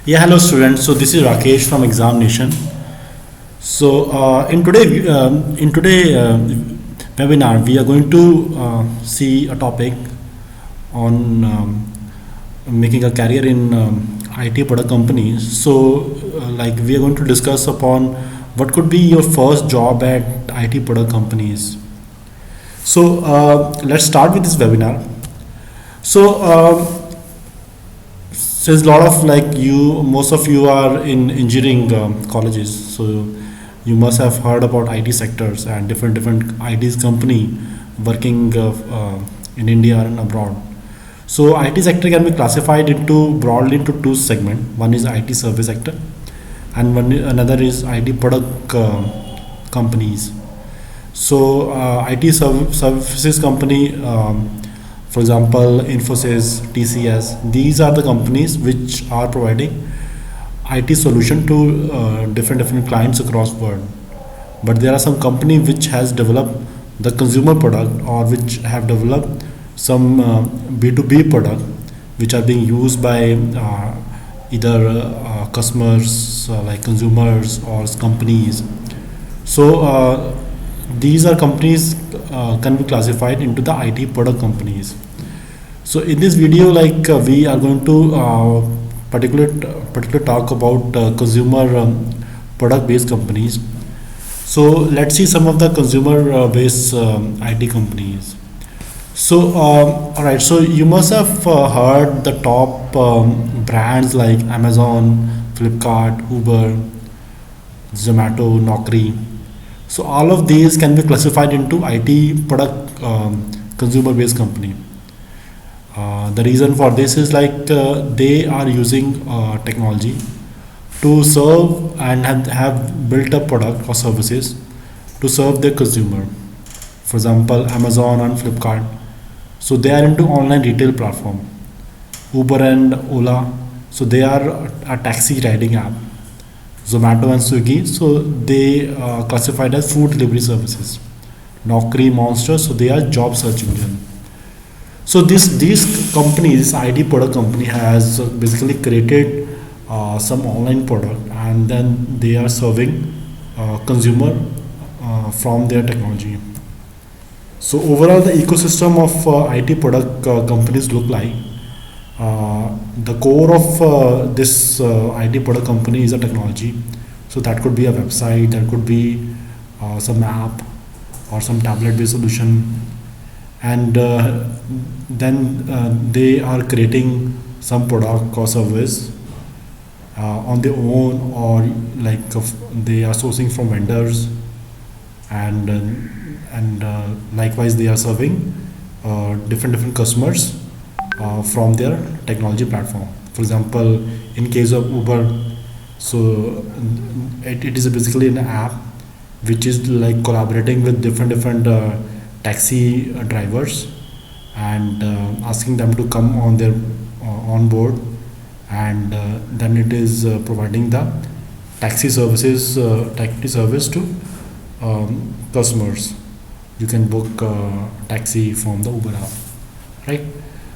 Yeah, hello students. So this is Rakesh from Examination. So in today webinar, we are going to see a topic on making a career in IT product companies. So like we are going to discuss upon what could be your first job at IT product companies. So let's start with this webinar. So since a lot of like you most of you are in engineering colleges, so you must have heard about IT sectors and different ITs company working in India and abroad. So IT sector can be classified into broadly into two segment. One is IT service sector and another is IT product companies. So IT services company, for example, Infosys, TCS, these are the companies which are providing IT solution to different clients across world. But there are some company which has developed the consumer product or which have developed some B2B product which are being used by either customers like consumers or companies. So these are companies can be classified into the IT product companies. So in this video, like we are going to particular talk about consumer product based companies. So let's see some of the consumer based IT companies. So all right, so you must have heard the top brands like Amazon, Flipkart, Uber, Zomato, Naukri. So all of these can be classified into IT product consumer based company. The reason for this is like they are using technology to serve and have built a product or services to serve their consumer. For example, Amazon and Flipkart. So they are into online retail platform. Uber and Ola. So they are a taxi riding app. Zomato and Swiggy. So they classified as food delivery services. Naukri, Monster. So they are job search engine. So these companies, IT product company has basically created some online product and then they are serving consumer from their technology. So overall, the ecosystem of IT product companies look like the core of this IT product company is a technology. So that could be a website, that could be some app or some tablet-based solution, and then they are creating some product or service on their own or like they are sourcing from vendors and likewise they are serving different customers from their technology platform. For example, in case of Uber, so it is basically an app which is like collaborating with different taxi drivers and asking them to come on their on board, and then it is providing the taxi service to customers. You can book taxi from the Uber app, right?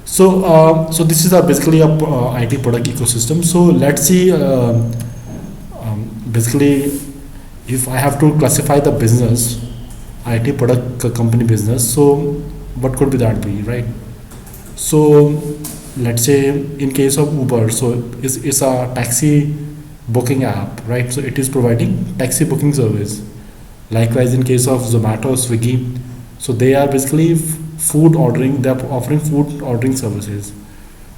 So this is basically a IT product ecosystem. So let's see basically if I have to classify the business, IT product company business, so what could be that be, right? So let's say in case of Uber, so it's a taxi booking app, right? So it is providing taxi booking service. Likewise, in case of Zomato, Swiggy, so they are basically food ordering. They are offering food ordering services.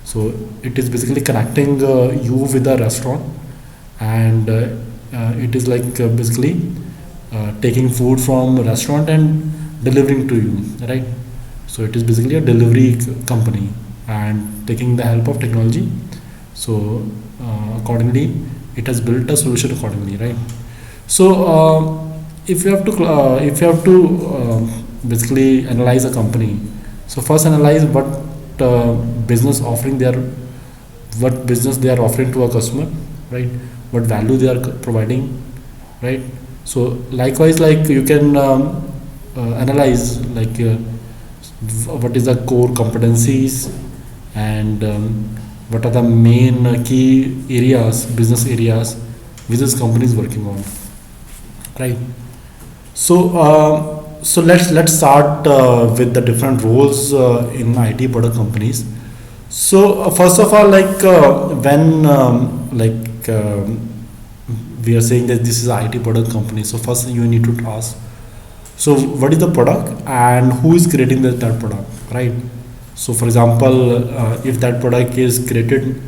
So it is basically connecting you with the restaurant, and it is like basically taking food from a restaurant and delivering to you, right? So it is basically a delivery company and taking the help of technology. So accordingly, it has built a solution accordingly, right? So if you have to basically analyze a company, so first analyze what business offering they are, what business they are offering to a customer, right? What value they are providing, right? So likewise, like you can analyze like what is the core competencies and what are the main key areas, business areas which this company is working on, right? So let's start with the different roles in IT product companies. So first of all, when we are saying that this is IT product company, so first you need to ask, so what is the product and who is creating that product, right? So for example, if that product is created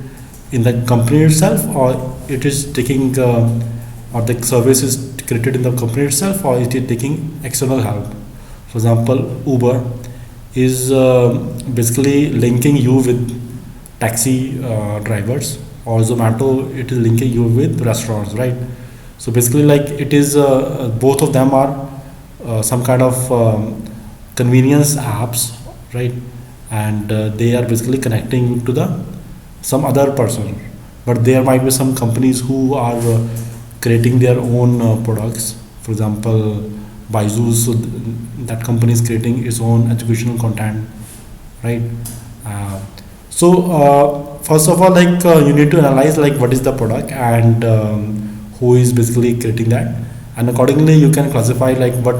in the company itself, or it is taking or the service is created in the company itself, or it is taking external help. For example, Uber is basically linking you with taxi drivers, or Zomato, it is linking you with restaurants, right? So basically, like it is both of them are some kind of convenience apps, right? And they are basically connecting you to the some other person. But there might be some companies who are creating their own products. For example, Byju's, so that company is creating its own educational content, right? Uh, First of all, you need to analyze like what is the product and who is basically creating that, and accordingly you can classify like what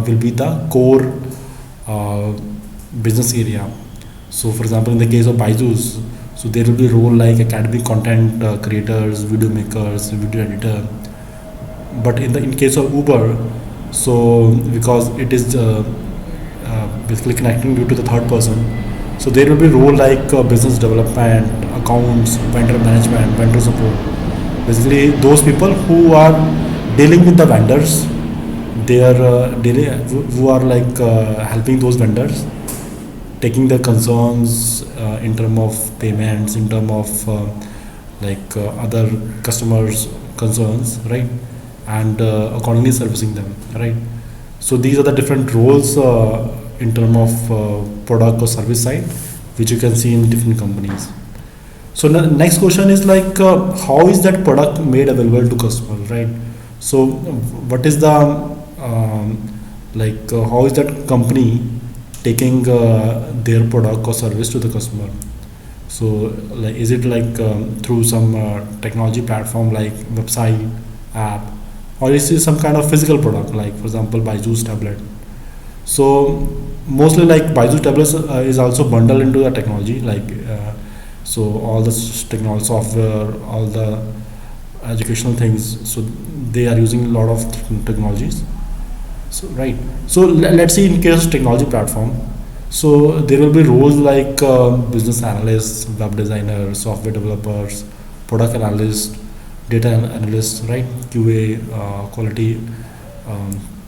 will be the core uh, business area. So, for example, in the case of Byju's, so there will be role like academic content creators, video makers, video editor. But in case of Uber, so because it is basically connecting you to the third person, so there will be role like business development, accounts, vendor management, vendor support. Basically, those people who are dealing with the vendors, they are dealing, who are helping those vendors, taking the concerns in term of payments, in term of other customers' concerns, right? And accordingly servicing them, right? So these are the different roles in term of product or service side, which you can see in different companies. So next question is how is that product made available to customers, right? So what is the how is that company taking their product or service to the customer? So like is it through some technology platform like website, app, or is it some kind of physical product like for example Byju's tablet? So mostly like Byju's tablets is also bundled into the technology so all this technology software, all the educational things, so they are using a lot of technologies. So right, so let's see in case of technology platform, so there will be roles like business analysts, web designers, software developers, product analyst, data analysts, right? QA, quality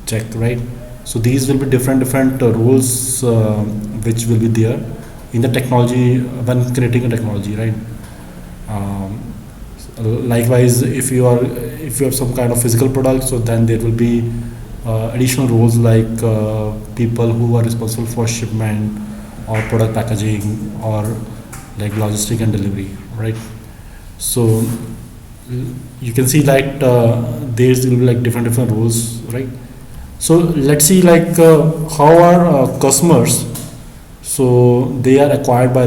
check, right? So these will be different roles which will be there in the technology when creating a technology, right? Um, Likewise, if you have some kind of physical product, so then there will be additional roles like people who are responsible for shipment or product packaging or like logistic and delivery, right? So you can see there's will be like different roles, right? So let's see how are customers, so they are acquired by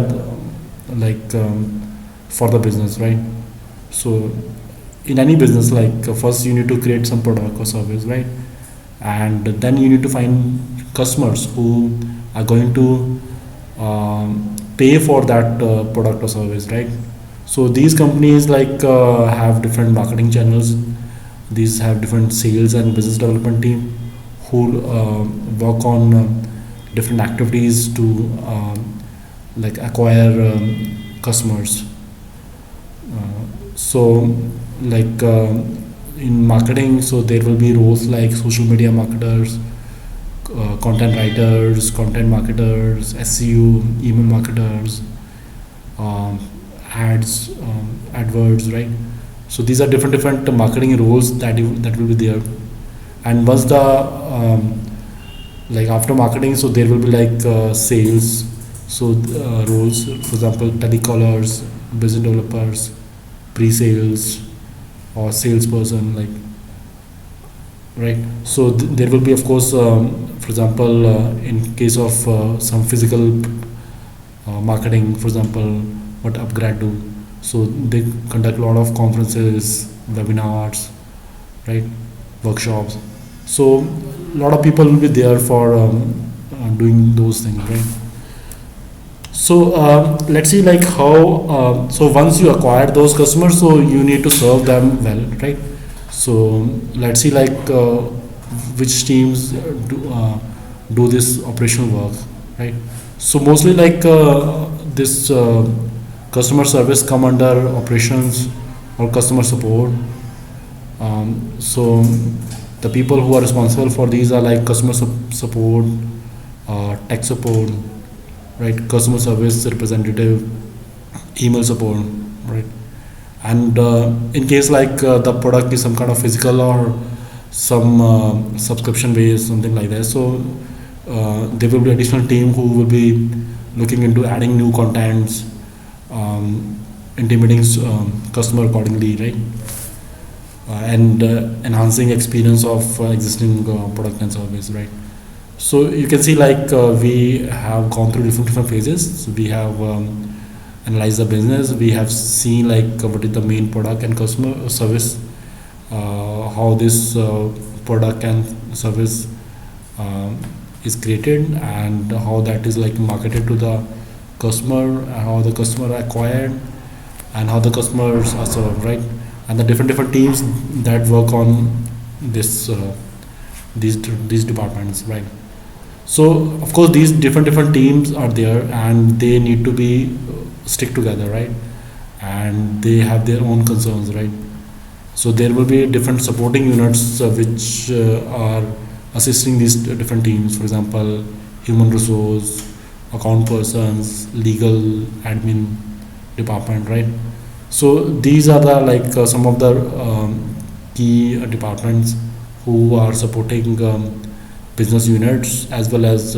for the business, right? So in any business, first you need to create some product or service, right? And then you need to find customers who are going to pay for that product or service, right? So these companies have different marketing channels. These have different sales and business development team who work on different activities to acquire customers. So in marketing, so there will be roles like social media marketers, content writers, content marketers, SEO, email marketers, ads, adverts, right? So these are different marketing roles that will be there. And once the after marketing, so there will be sales, so roles, for example, telecallers, business developers, pre-sales, or salesperson, right? So there will be, of course, for example, in case of some physical marketing, for example, what upgrad do. So they conduct a lot of conferences, webinars, right, workshops. So a lot of people will be there for doing those things, right? So let's see like how. So once you acquire those customers, so you need to serve them well, right? So let's see like which teams do this operational work, right? So mostly like this customer service come under operations or customer support. So the people who are responsible for these are like customer support, tech support, right, customer service representative, email support, right. And in case like the product is some kind of physical or some subscription based something like that, so there will be additional team who will be looking into adding new contents, intimating customer accordingly, right, and enhancing experience of existing product and service, right. So you can see like we have gone through different phases. So we have analyzed the business. We have seen like what is the main product and customer service, how this product and service is created, and how that is like marketed to the customer, how the customer are acquired, and how the customers are served, right? And the different teams that work on this these departments, right? So of course these different teams are there, and they need to be stick together, right? And they have their own concerns, right? So there will be different supporting units which are assisting these different teams. For example, human resource, account persons, legal, admin department, right? So these are the like some of the key departments who are supporting business units as well as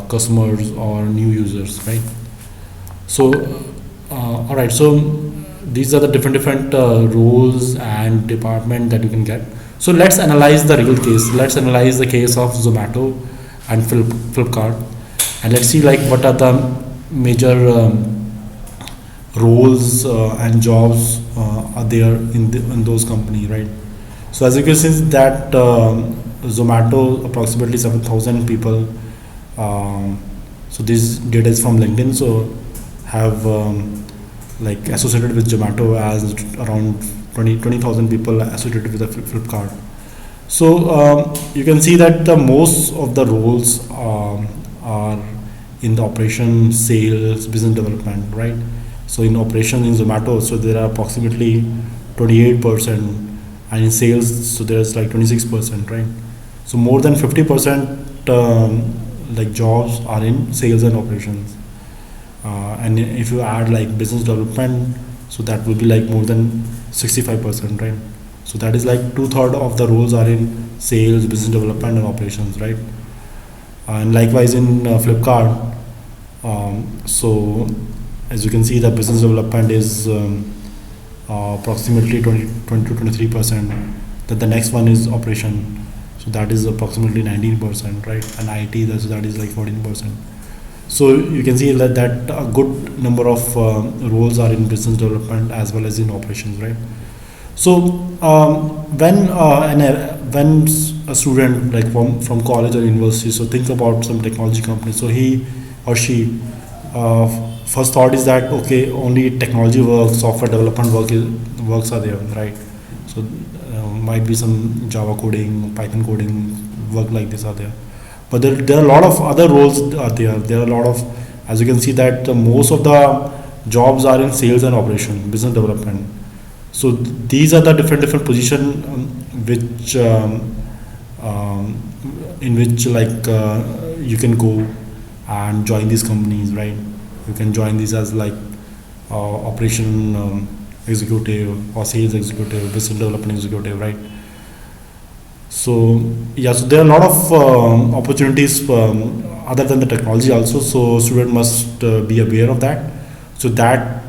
customers or new users, right? So all right, so these are the different roles and department that you can get. So let's analyze the real case. Let's analyze the case of Zomato and Flipkart, and let's see like what are the major roles and jobs are there in those companies, right? So as you can see that Zomato approximately 7,000 people. So this data is from LinkedIn. So have like associated with Zomato as around 20,000 people associated with the Flipkart. So you can see that the most of the roles are in the operation, sales, business development, right? So in operation in Zomato, so there are approximately 28%, and in sales, so there's like 26%, right? So more than 50% like jobs are in sales and operations. And if you add like business development, so that will be like more than 65%, right? So that is like 2/3 of the roles are in sales, business development, and operations, right? And likewise in Flipkart, so as you can see, the business development is approximately 20 to 23%. Then the next one is operation, so that is approximately 19%, right? And IT, that is like 14%. So you can see that a good number of roles are in business development as well as in operations, right? So when a student like from college or university, so think about some technology company, so he or she first thought is that okay, only technology work, software development works are there, right? So might be some Java coding, Python coding work like this are there, but there are a lot of other roles are there. There are a lot of, as you can see that most of the jobs are in sales and operation, business development. So these are the different position which in which like you can go and join these companies, right? You can join these as like operation executive or sales executive, business development executive, right? So yeah, so there are a lot of opportunities other than the technology also. So student must be aware of that. So that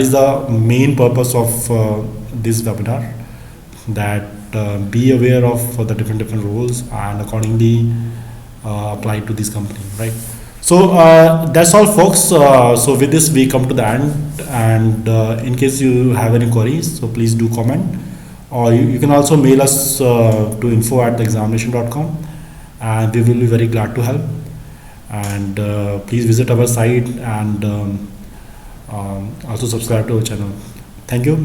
is the main purpose of this webinar. That be aware of the different roles and accordingly apply to this company, right? So that's all, folks. So with this, we come to the end. And in case you have any queries, so please do comment, or you can also mail us to info@theexamination.com, and we will be very glad to help. And please visit our site, and also subscribe to our channel. Thank you.